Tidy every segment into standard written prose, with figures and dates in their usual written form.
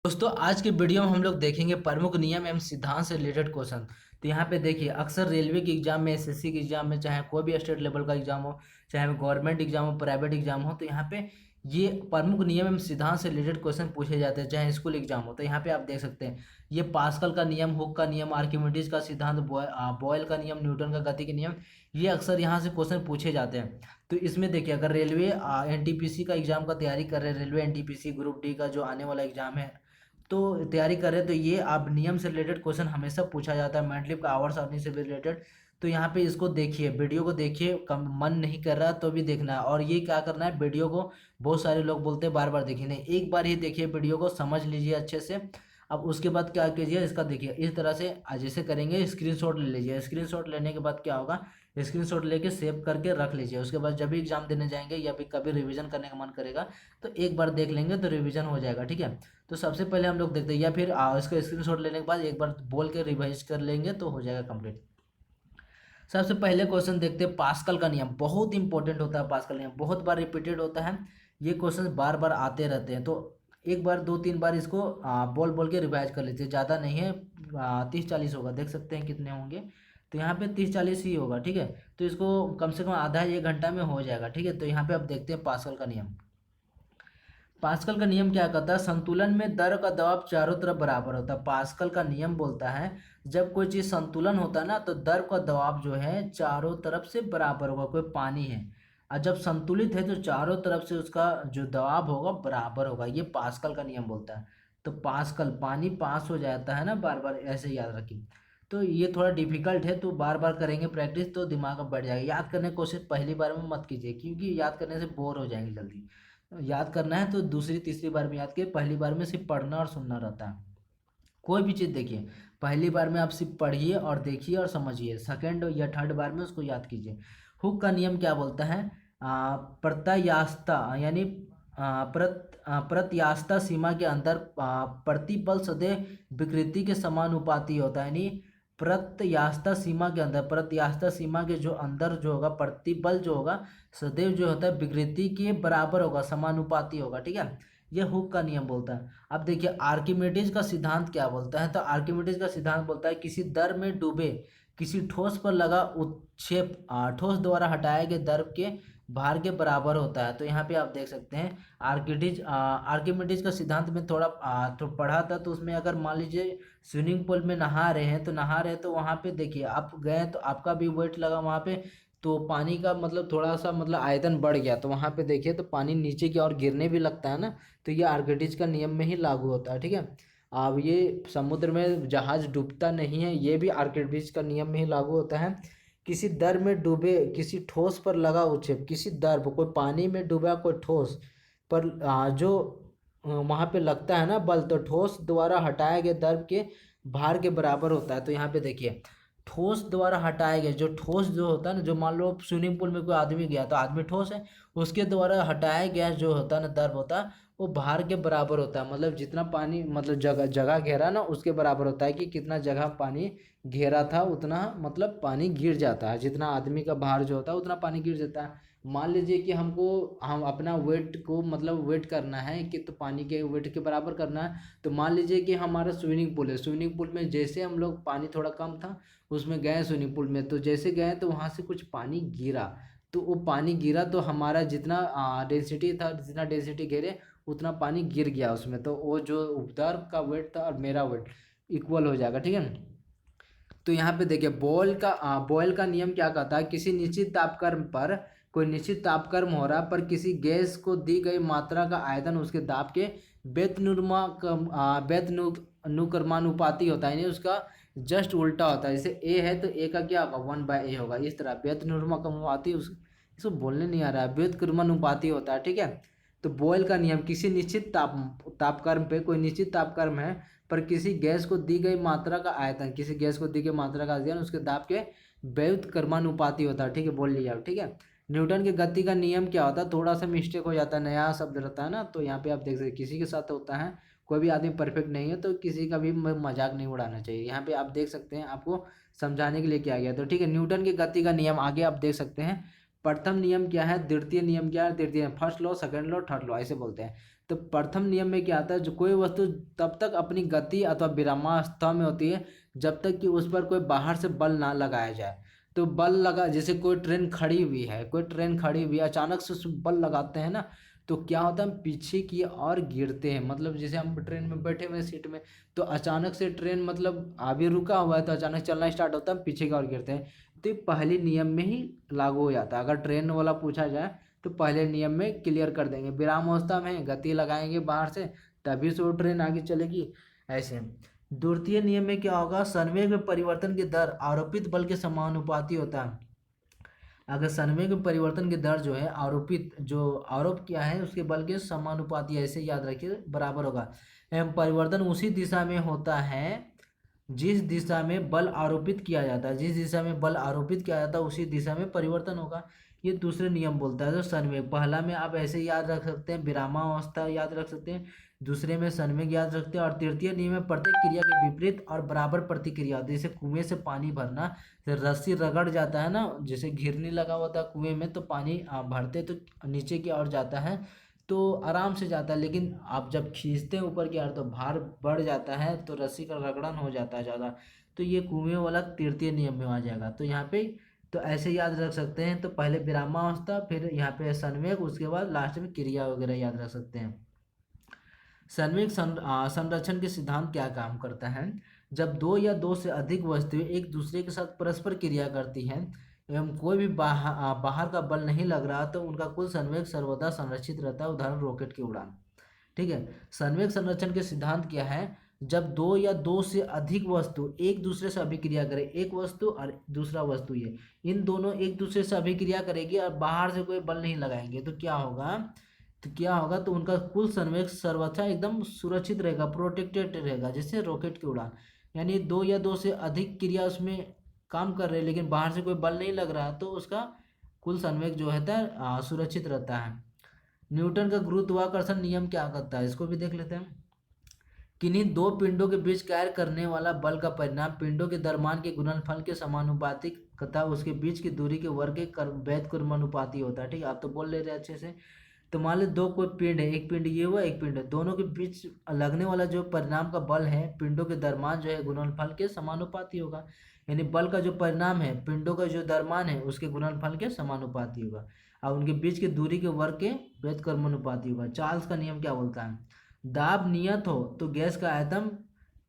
दोस्तों आज के वीडियो में हम लोग देखेंगे प्रमुख नियम एवं सिद्धांत से रिलेटेड क्वेश्चन। तो यहाँ पे देखिए अक्सर रेलवे के एग्जाम में, एसएससी के एग्जाम में, चाहे कोई भी स्टेट लेवल का एग्जाम हो, चाहे गवर्नमेंट एग्जाम हो, प्राइवेट एग्जाम हो, तो यहाँ पे ये प्रमुख नियम एवं सिद्धांत से रिलेटेड क्वेश्चन पूछे जाते हैं, चाहे स्कूल एग्जाम हो। तो यहाँ पे आप देख सकते हैं ये पास्कल का नियम, हुक का नियम, आर्किमिडीज का सिद्धांत, बॉयल का नियम, न्यूटन का गति के नियम, ये अक्सर यहाँ से क्वेश्चन पूछे जाते हैं। तो इसमें देखिए अगर रेलवे एनटीपीसी का एग्जाम का तैयारी कर रहे हैं, रेलवे एनटीपीसी ग्रुप डी का जो आने वाला एग्जाम है तो तैयारी कर रहे हैं, तो ये आप नियम से रिलेटेड क्वेश्चन हमेशा पूछा जाता है, मैटलिब का आवर्स अर्निंग से भी रिलेटेड। तो यहाँ पे इसको देखिए, वीडियो को देखिए, कम मन नहीं कर रहा तो भी देखना है। और ये क्या करना है, वीडियो को बहुत सारे लोग बोलते हैं बार बार देखिए, नहीं एक बार ही देखिए, वीडियो को समझ लीजिए अच्छे से। अब उसके बाद क्या कीजिए, इसका देखिए इस तरह से जैसे करेंगे, स्क्रीनशॉट ले लीजिए। स्क्रीनशॉट लेने के बाद क्या होगा, स्क्रीनशॉट लेके सेव करके रख लीजिए। उसके बाद जब भी एग्जाम देने जाएंगे या फिर कभी रिवीजन करने का मन करेगा तो एक बार देख लेंगे तो रिवीजन हो जाएगा, ठीक है। तो सबसे पहले हम लोग देखते हैं, या फिर इसका स्क्रीनशॉट लेने के बाद एक बार बोल के रिवाइज कर लेंगे तो हो जाएगा कंप्लीट। सबसे पहले क्वेश्चन देखते हैं, पास्कल का नियम बहुत इंपॉर्टेंट होता है। पास्कल नियम बहुत बार रिपीटेड होता है, ये क्वेश्चन बार बार आते रहते हैं। तो एक बार दो तीन बार इसको बोल बोल के रिवाइज कर लीजिए, ज़्यादा नहीं है, 30-40 होगा, देख सकते हैं कितने होंगे। तो यहाँ पे 30-40 ही होगा, ठीक है। तो इसको कम से कम आधा एक घंटा में हो जाएगा, ठीक है। तो यहाँ पे अब देखते हैं पास्कल का नियम। पास्कल का नियम क्या कहता है, संतुलन में दर का दबाव चारों तरफ बराबर होता है। पास्कल का नियम बोलता है जब कोई चीज़ संतुलन होता है ना, तो दर का दबाव जो है चारों तरफ से बराबर होगा। कोई पानी है और जब संतुलित है तो चारों तरफ से उसका जो दबाव होगा बराबर होगा, ये पास्कल का नियम बोलता है। तो पास्कल, पानी पास हो जाता है ना, बार बार ऐसे याद रखिए। तो ये थोड़ा डिफिकल्ट है, तो बार बार करेंगे प्रैक्टिस तो दिमाग में बढ़ जाएगा। याद करने की कोशिश पहली बार में मत कीजिए, क्योंकि याद करने से बोर हो जाएंगे जल्दी। याद करना है तो दूसरी तीसरी बार में याद कीजिए, पहली बार में सिर्फ पढ़ना और सुनना रहता है। कोई भी चीज़ देखिए, पहली बार में आप सिर्फ पढ़िए और देखिए और समझिए, सेकंड या थर्ड बार में उसको याद कीजिए। हुक का नियम क्या बोलता है, प्रत्यास्थता यानी प्रत्यास्थता सीमा के अंदर प्रतिबल सदैव विकृति के समानुपाती होता है। यानी प्रत्यास्थता सीमा के अंदर, प्रत्यास्थता सीमा के जो अंदर जो होगा प्रतिबल जो होगा सदैव जो होता है विकृति के बराबर होगा, समानुपाती होगा, ठीक है। ये हुक का नियम बोलता है। अब देखिए आर्किमिडीज का सिद्धांत क्या बोलता है, तो आर्किमिडीज का सिद्धांत बोलता है किसी दर में डूबे किसी ठोस पर लगा उत्क्षेप ठोस द्वारा हटाए गए द्रव के भार के बराबर होता है। तो यहाँ पे आप देख सकते हैं आर्किमिडीज का सिद्धांत में थोड़ा तो पढ़ा था। तो उसमें अगर मान लीजिए स्विमिंग पूल में नहा रहे हैं, तो वहाँ पे देखिए आप गए तो आपका भी वेट लगा वहाँ पे, तो पानी का मतलब थोड़ा सा मतलब आयतन बढ़ गया, तो वहाँ पे देखिए तो पानी नीचे की ओर गिरने भी लगता है ना। तो ये आर्किमिडीज का नियम में ही लागू होता है, ठीक है। अब ये समुद्र में जहाज डूबता नहीं है, ये भी आर्किमिडीज का नियम में ही लागू होता है। किसी दर में डूबे किसी ठोस पर लगा उच्छेद, किसी दर पर, कोई पानी में डूबा कोई ठोस पर जो वहाँ पे लगता है ना बल, तो ठोस द्वारा हटाए गए द्रव के भार के बराबर होता है। तो यहाँ पे देखिए ठोस द्वारा हटाए गए, जो ठोस जो होता है ना, जो मान लो स्विमिंग पूल में कोई आदमी गया तो आदमी ठोस है, उसके द्वारा हटाया गया जो होता है ना द्रव होता है, वो भार के बराबर होता है। मतलब जितना पानी मतलब जगह जगह घेरा ना उसके बराबर होता है, कि कितना जगह पानी घेरा था उतना मतलब पानी गिर जाता है, जितना आदमी का भार जो होता है उतना पानी गिर जाता है। मान लीजिए कि हम अपना वेट को मतलब वेट करना है कि, तो पानी के वेट के बराबर करना है। तो मान लीजिए कि हमारा स्विमिंग पूल है, स्विमिंग पूल में जैसे हम लोग पानी थोड़ा कम था उसमें गए स्विमिंग पूल में, तो जैसे गए तो वहाँ से कुछ पानी गिरा, तो वो पानी गिरा तो हमारा जितना डेंसिटी था, जितना डेंसिटी घेरे उतना पानी गिर गया उसमें, तो वो जो उपद्रव का वेट था और मेरा वेट इक्वल हो जाएगा, ठीक है। तो यहाँ पे देखिए बॉयल का नियम क्या कहता है, किसी निश्चित तापक्रम पर कोई निश्चित तापक्रम हो रहा पर किसी गैस को दी गई मात्रा का आयतन उसके दाब के व्यतनुक्रमानुपाती होता है, यानी उसका जस्ट उल्टा होता है। जैसे ए है तो ए का क्या होगा, 1/a होगा, इस तरह व्यतनुक्रमानुपाती इसको बोलने नहीं आ रहा है, व्युत्क्रमानुपाती होता है, ठीक है। तो बॉयल का नियम किसी निश्चित तापक्रम पे, कोई निश्चित तापक्रम है पर किसी गैस को दी गई मात्रा का आयतन, किसी गैस को दी गई मात्रा का आयतन उसके दाब के व्युत्क्रमानुपाती होता है, ठीक है, बोल लिया, ठीक है। न्यूटन के गति का नियम क्या होता है, थोड़ा सा मिस्टेक हो जाता है, नया शब्द रहता है ना, तो यहाँ पे आप देख सकते किसी के साथ होता है, कोई भी आदमी परफेक्ट नहीं है तो किसी का भी मजाक नहीं उड़ाना चाहिए। यहाँ पे आप देख सकते हैं, आपको समझाने के लिए किया गया, तो ठीक है। न्यूटन के गति का नियम आगे आप देख सकते हैं, प्रथम नियम क्या है, द्वितीय नियम क्या है, तृतीय first law, second law, third law ऐसे बोलते हैं। तो प्रथम नियम में क्या आता है, जो कोई वस्तु तब तक अपनी गति अथवा विरामावस्था में होती है जब तक कि उस पर कोई बाहर से बल ना लगाया जाए। तो बल लगा, जैसे कोई ट्रेन खड़ी हुई है, कोई ट्रेन खड़ी हुई है, अचानक से उसमें बल लगाते हैं ना, तो क्या होता है, हम पीछे की ओर गिरते हैं। मतलब जैसे हम ट्रेन में बैठे हुए सीट में, तो अचानक से ट्रेन मतलब अभी रुका हुआ है तो अचानक चलना स्टार्ट होता है, हम पीछे की ओर गिरते हैं। तो ये पहले नियम में ही लागू हो जाता है। अगर ट्रेन वाला पूछा जाए तो पहले नियम में क्लियर कर देंगे, विराम अवस्था में गति लगाएंगे बाहर से, तभी से वो ट्रेन आगे चलेगी। ऐसे द्वितीय नियम में क्या होगा, संवेग में परिवर्तन की दर आरोपित बल के समानुपाती होता है। अगर संवेग में परिवर्तन की दर जो है आरोपित, जो आरोप किया है उसके बल के समानुपाती, ऐसे याद रखिए, बराबर होगा। एवं परिवर्तन उसी दिशा में होता है जिस दिशा में बल आरोपित किया जाता है, जिस दिशा में बल आरोपित किया जाता है उसी दिशा में परिवर्तन होगा। ये दूसरे नियम बोलता है। तो संवेग पहला में आप ऐसे याद रख सकते हैं, विरामावस्था याद रख सकते हैं, दूसरे में संवेग याद रखते हैं, और तृतीय नियम में प्रत्येक क्रिया के विपरीत और बराबर प्रतिक्रिया होती है। जैसे कुएं से पानी भरना, तो रस्सी रगड़ जाता है ना, जैसे घिरनी लगा हुआ था कुएं में, तो पानी भरते तो नीचे की ओर जाता है, तो आराम से जाता है, लेकिन आप जब खींचते हैं ऊपर की ओर तो भार बढ़ जाता है, तो रस्सी का रगड़न हो जाता है ज़्यादा। तो ये कुएं वाला तृतीय नियम में आ जाएगा। तो यहाँ पे तो ऐसे याद रख सकते हैं, तो पहले विरामावस्था, फिर यहाँ पे संवेग, उसके बाद लास्ट में क्रिया वगैरह याद रख सकते हैं। संवेग संरक्षण के सिद्धांत क्या काम करता है, जब दो या दो से अधिक वस्तुएं एक दूसरे के साथ परस्पर क्रिया करती हैं एवं कोई भी बाहर का बल नहीं लग रहा, तो उनका कुल संवेग सर्वदा संरक्षित रहता है। उदाहरण रॉकेट की उड़ान। ठीक है। संवेग संरक्षण के सिद्धांत क्या है, जब दो या दो से अधिक वस्तु एक दूसरे से अभिक्रिया करे, एक वस्तु और दूसरा वस्तु, ये इन दोनों एक दूसरे से अभिक्रिया करेगी और बाहर से कोई बल नहीं लगाएंगे, तो क्या होगा, तो उनका कुल संवेग सर्वथा एकदम सुरक्षित रहेगा, प्रोटेक्टेड रहेगा, जैसे रॉकेट की उड़ान। यानी दो या दो से अधिक क्रिया उसमें काम कर रहे हैं, लेकिन बाहर से कोई बल नहीं लग रहा, तो उसका कुल संवेग जो है सुरक्षित रहता है। न्यूटन का गुरुत्वाकर्षण नियम क्या करता है, इसको भी देख लेते हैं। किन्हीं दो पिंडों के बीच कार्य करने वाला बल का परिणाम पिंडों के द्रव्यमान के गुणनफल के समानुपातिक तथा उसके बीच की दूरी के वर्ग के वैध क्रमानुपाती होता है। ठीक है, आप तो बोल ले रहे हैं अच्छे से। तो मान लो दो कोई पिंड है, एक पिंड ये हुआ, एक पिंड है, दोनों के बीच लगने वाला जो परिणाम का बल है पिंडों के द्रव्यमान जो है गुणनफल के समानुपाती होगा। यानी बल का जो परिणाम है पिंडों का जो द्रव्यमान है उसके गुणनफल के समानुपाती होगा, और उनके बीच की दूरी के वर्ग के वैध क्रमानुपाती होगा। चार्ल्स का नियम क्या बोलता है, दाब नियत हो तो गैस का आयतन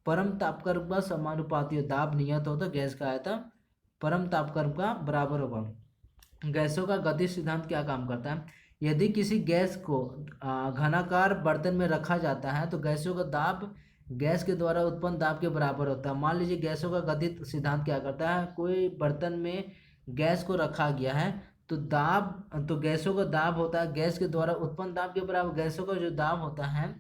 परम तापक्रम का समानुपाती हो। दाब नियत हो तो गैस का आयतन परम तापक्रम का बराबर होगा। गैसों का गति सिद्धांत क्या काम करता है, यदि किसी गैस को घनाकार बर्तन में रखा जाता है तो गैसों का दाब गैस के द्वारा उत्पन्न दाब के बराबर होता है। मान लीजिए गैसों का गति सिद्धांत क्या करता है, कोई बर्तन में गैस को रखा गया है, तो गैसों का दाब होता है गैस के द्वारा उत्पन्न दाब के बराबर। गैसों का जो दाब होता है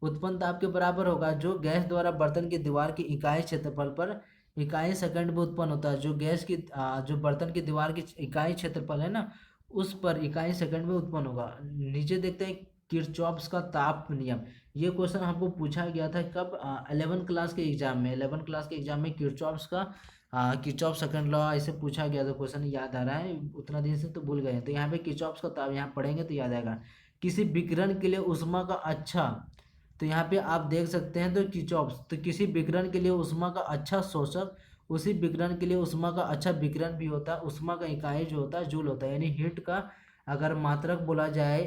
उत्पन्न दाब के बराबर होगा, जो गैस द्वारा बर्तन की दीवार की इकाई क्षेत्रफल पर इकाई सेकंड में उत्पन्न होता है। जो गैस की जो बर्तन की दीवार की इकाई क्षेत्रफल है ना, उस पर इकाई सेकंड में उत्पन्न होगा। नीचे देखते हैं किरचॉफ्स का ताप नियम। ये क्वेश्चन हमको पूछा गया था कब, 11 क्लास के एग्जाम में। 11 क्लास के एग्जाम में किरचॉफ सेकंड लॉ ऐसे पूछा गया था, क्वेश्चन याद आ रहा है, उतना दिन से तो भूल गए हैं। तो यहाँ पे किरचॉफ्स का ताप यहाँ पढ़ेंगे तो याद आएगा। किसी विकिरण के लिए ऊष्मा का अच्छा, तो यहाँ पे आप देख सकते हैं, तो किरचॉफ्स, तो किसी विकिरण के लिए ऊष्मा का अच्छा शोषक, उसी विकिरण के लिए ऊष्मा का अच्छा विकिरण भी होता है। ऊष्मा का इकाई जो होता है जूल होता है, यानी हीट का अगर मात्रक बोला जाए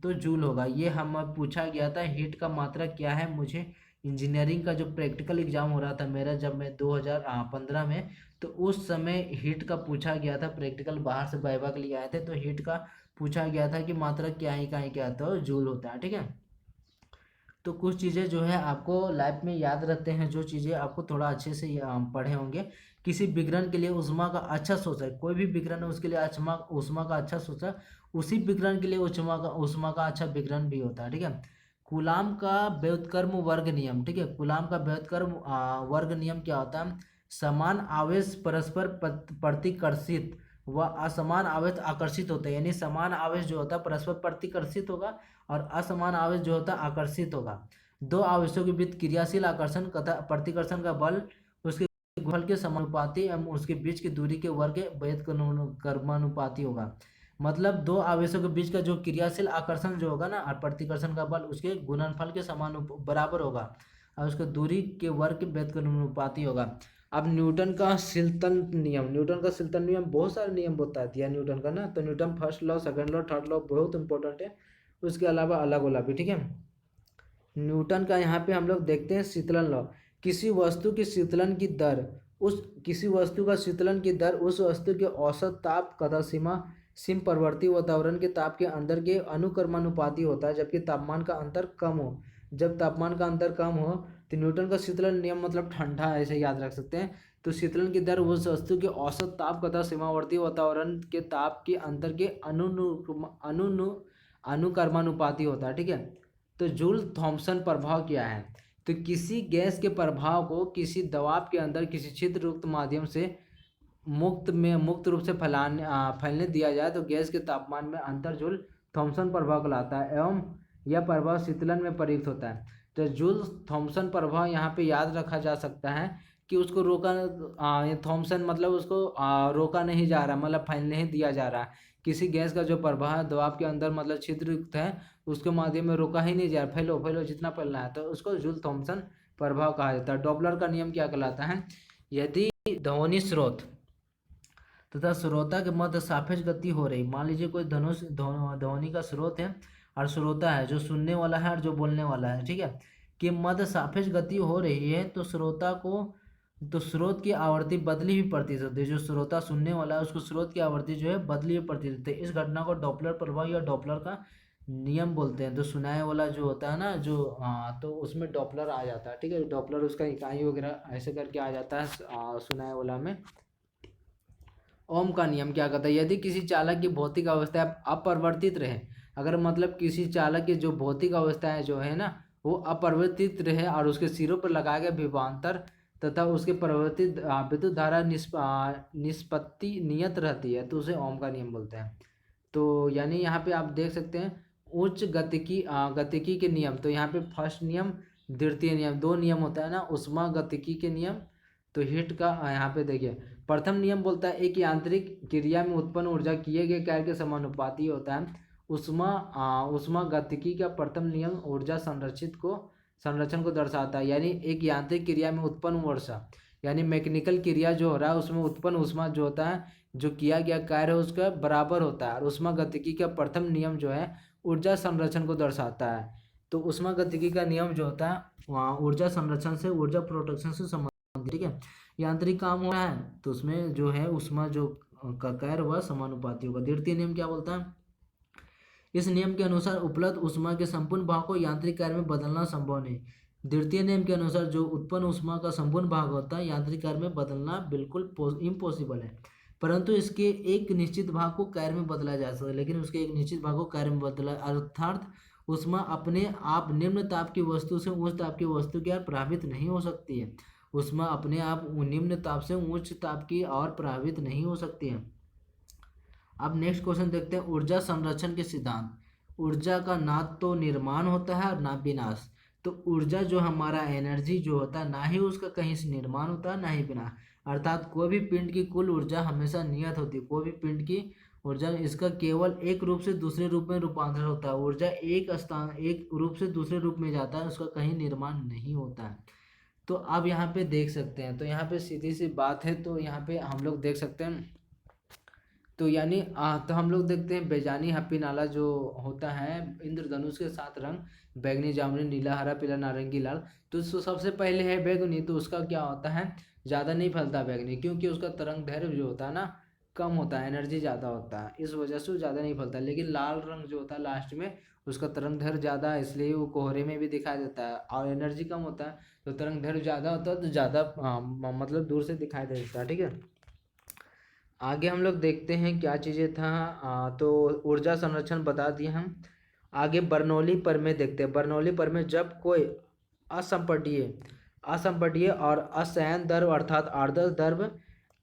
तो जूल होगा। ये हम पूछा गया था हीट का मात्रक क्या है, मुझे इंजीनियरिंग का जो प्रैक्टिकल एग्जाम हो रहा था मेरा, जब मैं 2015 में, तो उस समय हीट का पूछा गया था प्रैक्टिकल, बाहर से वाइवा के लिए आए थे, तो हीट का पूछा गया था कि मात्रक क्या है, इकाई क्या था, जूल होता है। ठीक है, तो कुछ चीज़ें जो है आपको लाइफ में याद रखते हैं, जो चीज़ें आपको थोड़ा अच्छे से पढ़े होंगे। किसी विकिरण के लिए ऊष्मा का अच्छा शोषक, कोई भी विकिरण है उसके लिए ऊष्मा का अच्छा शोषक, उसी विकिरण के लिए ऊष्मा का अच्छा विकिरण भी होता है। ठीक है, कूलाम का व्युत्क्रम वर्ग नियम। ठीक है, कूलाम का व्युत्क्रम वर्ग नियम क्या होता है, समान आवेश परस्पर प्रतिकर्षित व असमान आवेश आकर्षित होता है। यानी समान आवेश जो होता है परस्पर प्रतिकर्षित होगा और असमान आवेश जो होता है आकर्षित होगा। दो आवेशों के बीच क्रियाशील आकर्षण तथा प्रतिकर्षण का बल उसके गुणनफल के समानुपाती एवं उसके बीच की दूरी के वर्ग के व्युत्क्रमानुपाती होगा। मतलब दो आवेशों के बीच का जो क्रियाशील आकर्षण जो होगा ना और प्रतिकर्षण का बल उसके गुणनफल के समान बराबर होगा और उसका दूरी के वर्ग के व्युत्क्रमानुपाती होगा। अब न्यूटन का शीतल नियम बहुत सारे नियम बता दिया न्यूटन का ना, तो Newton first law, second law, third law बहुत इंपॉर्टेंट है। उसके अलावा अलग वाला भी, ठीक है। न्यूटन का यहाँ पे हम लोग देखते हैं शीतलन लॉ। किसी वस्तु की शीतलन की दर किसी वस्तु का शीतलन की दर उस वस्तु के औसत ताप तथा सीम परवर्ती वातावरण के ताप के अंदर के अनुक्रमानुपाती होता है, जबकि तापमान का अंतर कम हो। जब तापमान का अंतर कम हो तो न्यूटन का शीतलन नियम मतलब ठंडा, ऐसे याद रख सकते हैं। तो शीतलन की दर उस वस्तु के औसत ताप तथा सीमावर्ती वातावरण के ताप के अंतर के अनुक्रमानुपाती होता है, ठीक है। तो जूल थॉम्सन प्रभाव क्या है? तो किसी गैस के प्रभाव को किसी दबाव के अंदर किसी छिद्रयुक्त माध्यम से मुक्त रूप से फैलने दिया जाए तो गैस के तापमान में अंतर जूल थॉम्सन प्रभाव कहलाता है एवं यह प्रभाव शीतलन में प्रयुक्त होता है। तो जूल थॉम्सन प्रभाव यहाँ पे याद रखा जा सकता है कि उसको रोका, थॉम्सन मतलब उसको रोका नहीं जा रहा, मतलब फैलने ही दिया जा रहा है। किसी गैस का जो प्रभाव है दबाव के अंदर मतलब छिद्रयुक्त है उसके माध्यम में रोका ही नहीं जा रहा, फैलो फैलो जितना फैलना है, तो उसको जूल थॉम्सन प्रभाव कहा जाता है। डॉपलर का नियम क्या कहलाता है? यदि ध्वनि स्रोत तथा श्रोता के मध्य सापेक्ष गति हो रही, मान लीजिए कोई ध्वनि का स्रोत है और श्रोता है जो सुनने वाला है और जो बोलने वाला है, ठीक है, कि मध्य सापेक्ष गति हो रही है तो स्रोत की आवर्ती बदली हुई प्रतीत होती है। जो श्रोता सुनने वाला है उसको स्रोत की आवर्ती जो है बदली हुई प्रतीत होती है। इस घटना को डॉपलर प्रभाव या डॉपलर का नियम बोलते हैं। तो सुनाए वाला जो होता है ना, जो तो उसमें डॉपलर आ जाता है, ठीक है। डॉपलर उसका इकाई वगैरह ऐसे करके आ जाता है सुनाए वाला में। ओम का नियम क्या कहता है? यदि किसी चालक की भौतिक अवस्था अपरिवर्तित रहे, अगर मतलब किसी चालक की जो भौतिक अवस्थाएं जो है ना वो अपरिवर्तित रहे और उसके सिरों पर लगाए गए विभवांतर तथा उसके परिवर्तित विद्युत धारा निष्पत्ति नियत रहती है तो उसे ओम का नियम बोलते हैं। तो यानी यहाँ पे आप देख सकते हैं उच्च गतिकी के नियम। तो यहाँ पे फर्स्ट नियम, द्वितीय नियम, दो नियम होता है ना, उष्मा गतिकी के नियम। तो हीट का यहाँ पे देखिए प्रथम नियम बोलता है एक यांत्रिक क्रिया में उत्पन्न ऊर्जा किए गए कार्य के समानुपाती होता है। उष्मा गतिकी का प्रथम नियम ऊर्जा संरक्षण को दर्शाता है। यानी एक यांत्रिक क्रिया में उत्पन्न ऊर्जा, यानी मैकेनिकल क्रिया जो हो रहा है उसमें उत्पन्न ऊष्मा जो होता है, जो किया गया कार्य उसका बराबर होता है। और उष्मा गतिकी का प्रथम नियम जो है ऊर्जा संरक्षण को दर्शाता है। तो उष्मा गतिकी का नियम जो होता है वहाँ ऊर्जा संरक्षण से, ऊर्जा प्रोटेक्शन से संबंधित, ठीक है। यांत्रिक काम हो रहा है तो उसमें जो है उष्मा जो का कार्य वह समानुपाती होगा। द्वितीय नियम क्या बोलता है? इस नियम के अनुसार उपलब्ध उष्मा के संपूर्ण भाग को यांत्रिक कार्य में बदलना संभव नहीं। द्वितीय नियम के अनुसार जो उत्पन्न उष्मा का संपूर्ण भाग होता है यांत्रिक कार्य में बदलना बिल्कुल इम्पॉसिबल है, परंतु इसके एक निश्चित भाग को कार्य में बदला जा सकता है, लेकिन उसके एक निश्चित भाग को कार्य में बदला, अर्थात उष्मा अपने आप निम्न ताप की वस्तु से उच्च ताप की वस्तु की ओर प्रभावित नहीं हो सकती है। उष्मा अपने आप निम्न ताप से उच्च ताप की ओर प्रभावित नहीं हो सकती है। अब नेक्स्ट क्वेश्चन देखते हैं ऊर्जा संरक्षण के सिद्धांत। ऊर्जा का ना तो निर्माण होता है और ना विनाश। तो ऊर्जा जो हमारा एनर्जी जो होता है ना ही उसका कहीं से निर्माण होता है ना ही विनाश, अर्थात कोई भी पिंड की कुल ऊर्जा हमेशा नियत होती है। कोई भी पिंड की ऊर्जा इसका केवल एक रूप से दूसरे रूप में रूपांतरण होता है। ऊर्जा एक रूप से दूसरे रूप में जाता है, उसका कहीं निर्माण नहीं होता है। तो अब यहाँ पे देख सकते हैं, तो यहाँ पे सीधी सी बात है, तो यहाँ पे हम लोग देख सकते हैं, तो यानी तो हम लोग देखते हैं बेजानी हप्पी नाला जो होता है इंद्रधनुष के 7 रंग बैगनी, जामुनी, नीला, हरा, पीला, नारंगी, लाल। तो सबसे पहले है बैगनी, तो उसका क्या होता है ज़्यादा नहीं फैलता बैगनी, क्योंकि उसका तरंग दैर्घ्य जो होता है ना कम होता है, एनर्जी ज़्यादा होता है, इस वजह से वो ज़्यादा नहीं फैलता। लेकिन लाल रंग जो होता है लास्ट में उसका तरंग दैर्घ्य ज़्यादा है, इसलिए वो कोहरे में भी दिखाई देता है, और एनर्जी कम होता है तो तरंग दैर्घ्य ज़्यादा होता है तो ज़्यादा मतलब दूर से दिखाई देता है, ठीक है। आगे हम लोग देखते हैं क्या चीज़ें था, तो ऊर्जा संरक्षण बता दिए हम। आगे बर्नौली प्रमेय देखते हैं। बर्नौली प्रमेय जब कोई असंपटीय और असंयन द्रव अर्थात आदर्श द्रव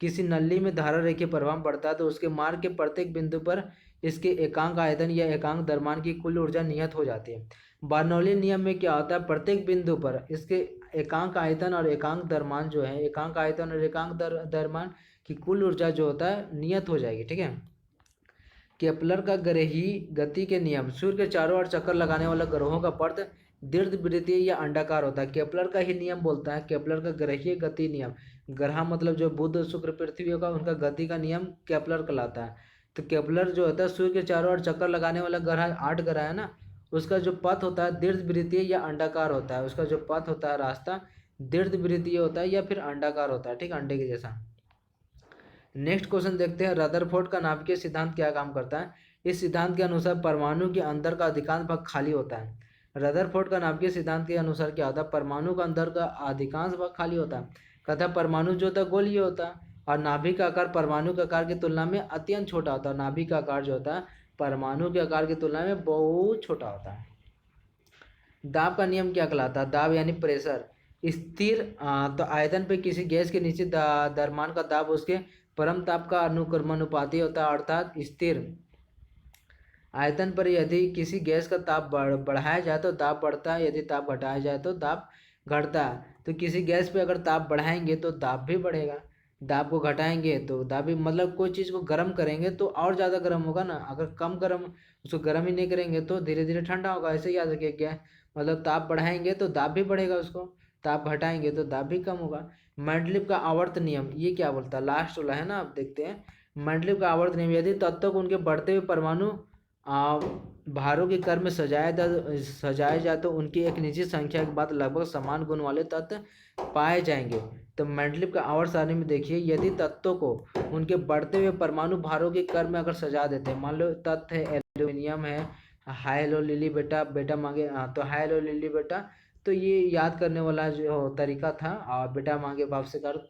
किसी नली में धारा रेखीय प्रवाह पड़ता है तो उसके मार्ग के प्रत्येक बिंदु पर इसके एकांक आयतन या एकांक द्रव्यमान की कुल ऊर्जा नियत हो जाती है। बर्नौली नियम में क्या होता है, प्रत्येक बिंदु पर इसके एकांक आयतन और एकांक द्रव्यमान जो है, एकांक आयतन और एकांक द्रव्यमान की कुल ऊर्जा जो होता है नियत हो जाएगी, ठीक है। केपलर का ग्रही गति के नियम, सूर्य के चारों ओर चक्कर लगाने वाला ग्रहों का पर्त दीर्घवृत्तीय या अंडाकार होता है। केपलर का ही नियम बोलता है, केपलर का ग्रहीय गति नियम। ग्रह मतलब जो बुध शुक्र पृथ्वी होगा उनका गति का नियम केपलर कहलाता है। तो केपलर जो होता है सूर्य के चारों ओर चक्कर लगाने वाला ग्रह, 8 ग्रह है ना, उसका जो पथ होता है दीर्घवृत्तीय या अंडाकार होता है। उसका जो पथ होता है रास्ता दीर्घवृत्तीय होता है या फिर अंडाकार होता है, ठीक, अंडे के जैसा। नेक्स्ट क्वेश्चन देखते हैं, रदरफोर्ड का नाभिकीय सिद्धांत क्या काम करता है। इस सिद्धांत के अनुसार परमाणु के अंदर का अधिकांश भाग खाली होता है। रदरफोर्ड का नाभिकीय सिद्धांत के अनुसार क्या होता है, परमाणु का अंदर का अधिकांश भाग खाली होता है। कहता है परमाणु जो होता है गोलीय होता है और नाभिक का आकार परमाणु के आकार की तुलना में अत्यंत छोटा होता है। नाभिक का आकार जो होता है परमाणु के आकार की तुलना में बहुत छोटा होता है। दाब का नियम क्या कहलाता है, दाब यानी प्रेशर। स्थिर तो आयतन पे किसी गैस के नीचे द्रव्यमान का दाब उसके परम ताप का अनुक्रमानुपाती होता है, अर्थात स्थिर आयतन पर यदि किसी गैस का ताप बढ़ाया जाए तो दाब बढ़ता है, यदि ताप घटाया जाए तो दाब घटता है। तो किसी गैस पे अगर ताप बढ़ाएंगे तो दाब भी बढ़ेगा, दाब को घटाएंगे तो दाब भी, मतलब कोई चीज़ को गर्म करेंगे तो और ज़्यादा गर्म होगा ना, अगर कम गर्म उसको गर्म ही नहीं करेंगे तो धीरे धीरे ठंडा होगा। ऐसे याद रखिए क्या, मतलब ताप बढ़ाएंगे तो दाब भी बढ़ेगा, उसको ताप घटाएंगे तो दाब भी कम होगा। मेंडलीव का आवर्त नियम ये क्या बोलता है, लास्ट वाला है ना, आप देखते हैं। मेंडलीव का आवर्त नियम, यदि तत्वों को उनके बढ़ते हुए परमाणु भारों के क्रम में सजाया जाए तो उनकी एक निश्चित संख्या के बाद लगभग समान गुण वाले तत्व पाए जाएंगे। तो मेंडलीव का आवर्त सारणी में देखिए, यदि तत्वों को उनके बढ़ते हुए परमाणु भारों के क्रम में अगर सजा देते हैं, मान लो तत्व है एल्यूमिनियम है, हाई लो लिली बेटा, बेटा मांगे तो हाई लो लिली बेटा, तो ये याद करने वाला जो तरीका था, और बेटा मांगे बाप से कर,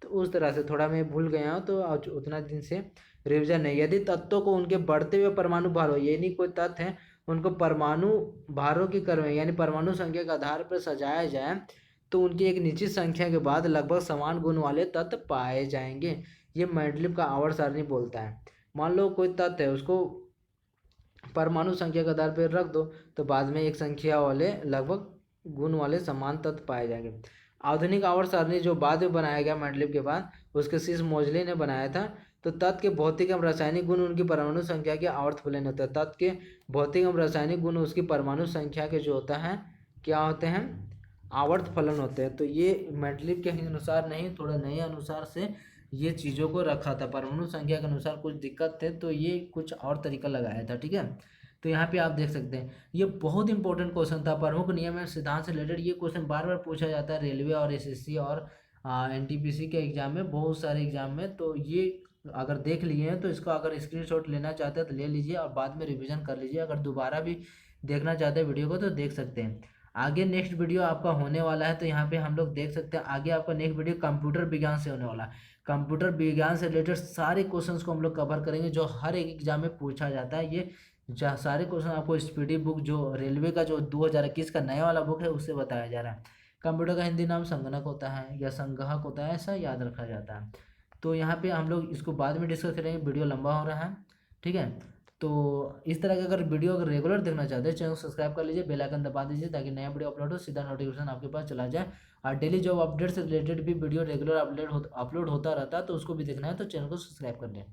तो उस तरह से थोड़ा मैं भूल गया हूँ तो उतना दिन से रिविजन नहीं। यदि तत्वों को उनके बढ़ते हुए परमाणु भारों, ये नहीं कोई तत्व है, उनको परमाणु भारों की क्रम यानी परमाणु संख्या के आधार पर सजाया जाए तो उनकी एक निश्चित संख्या के बाद लगभग समान गुण वाले तत्व पाए जाएंगे। ये मेंडलीव का आवर्त सारणी बोलता है। मान लो कोई तत्व है, उसको परमाणु संख्या के आधार पर रख दो तो बाद में एक संख्या वाले लगभग गुण वाले समान तत्व पाए जाएंगे। आधुनिक आवर्त सारणी जो बाद में बनाया गया मेंडलीव के बाद, उसके शीर्ष मोजले ने बनाया था। तो तत्व के भौतिक एवं रासायनिक गुण उनकी परमाणु संख्या के आवर्त फलन होता है। तत्व के भौतिक एवं रासायनिक गुण उसकी परमाणु संख्या के जो होता है क्या होते हैं, आवर्त फलन होते हैं। तो ये मेंडलीव के अनुसार नहीं, थोड़ा नए अनुसार से ये चीज़ों को रखा था। परमाणु संख्या के अनुसार कुछ दिक्कत थे तो ये कुछ और तरीका लगाया था, ठीक है। तो यहाँ पे आप देख सकते हैं ये बहुत इंपॉर्टेंट क्वेश्चन था, प्रमुख नियम एवं सिद्धांत से रिलेटेड। ये क्वेश्चन बार बार पूछा जाता है रेलवे और एसएससी और एनटीपीसी के एग्जाम में, बहुत सारे एग्जाम में। तो ये अगर देख लिए हैं तो इसको अगर स्क्रीनशॉट लेना चाहते हैं तो ले लीजिए और बाद में रिवीजन कर लीजिए। अगर दोबारा भी देखना चाहते हैं वीडियो को तो देख सकते हैं। आगे नेक्स्ट वीडियो आपका होने वाला है, तो यहाँ पे हम लोग देख सकते हैं आगे आपका नेक्स्ट वीडियो कंप्यूटर विज्ञान से होने वाला है। कंप्यूटर विज्ञान से रिलेटेड सारे क्वेश्चंस को हम लोग कवर करेंगे जो हर एक एग्जाम में पूछा जाता है। ये सारे क्वेश्चन आपको स्पीडी बुक जो रेलवे का जो 2021 का नया वाला बुक है उससे बताया जा रहा है। कंप्यूटर का हिंदी नाम संगणक होता है या संगहक होता है, ऐसा याद रखा जाता है। तो यहाँ पे हम लोग इसको बाद में डिस्कस करेंगे, वीडियो लंबा हो रहा है, ठीक है। तो इस तरह का अगर वीडियो अगर रेगुलर देखना चाहते हैं चैनल को सब्सक्राइब कर लीजिए, बेल आइकन दबा दीजिए ताकि नया वीडियो अपलोड हो सीधा नोटिफिकेशन आपके पास चला जाए। और डेली जॉब अपडेट से रिलेटेड भी वीडियो रेगुलर अपलोड होता रहता है, तो उसको भी देखना है तो चैनल को सब्सक्राइब कर लें।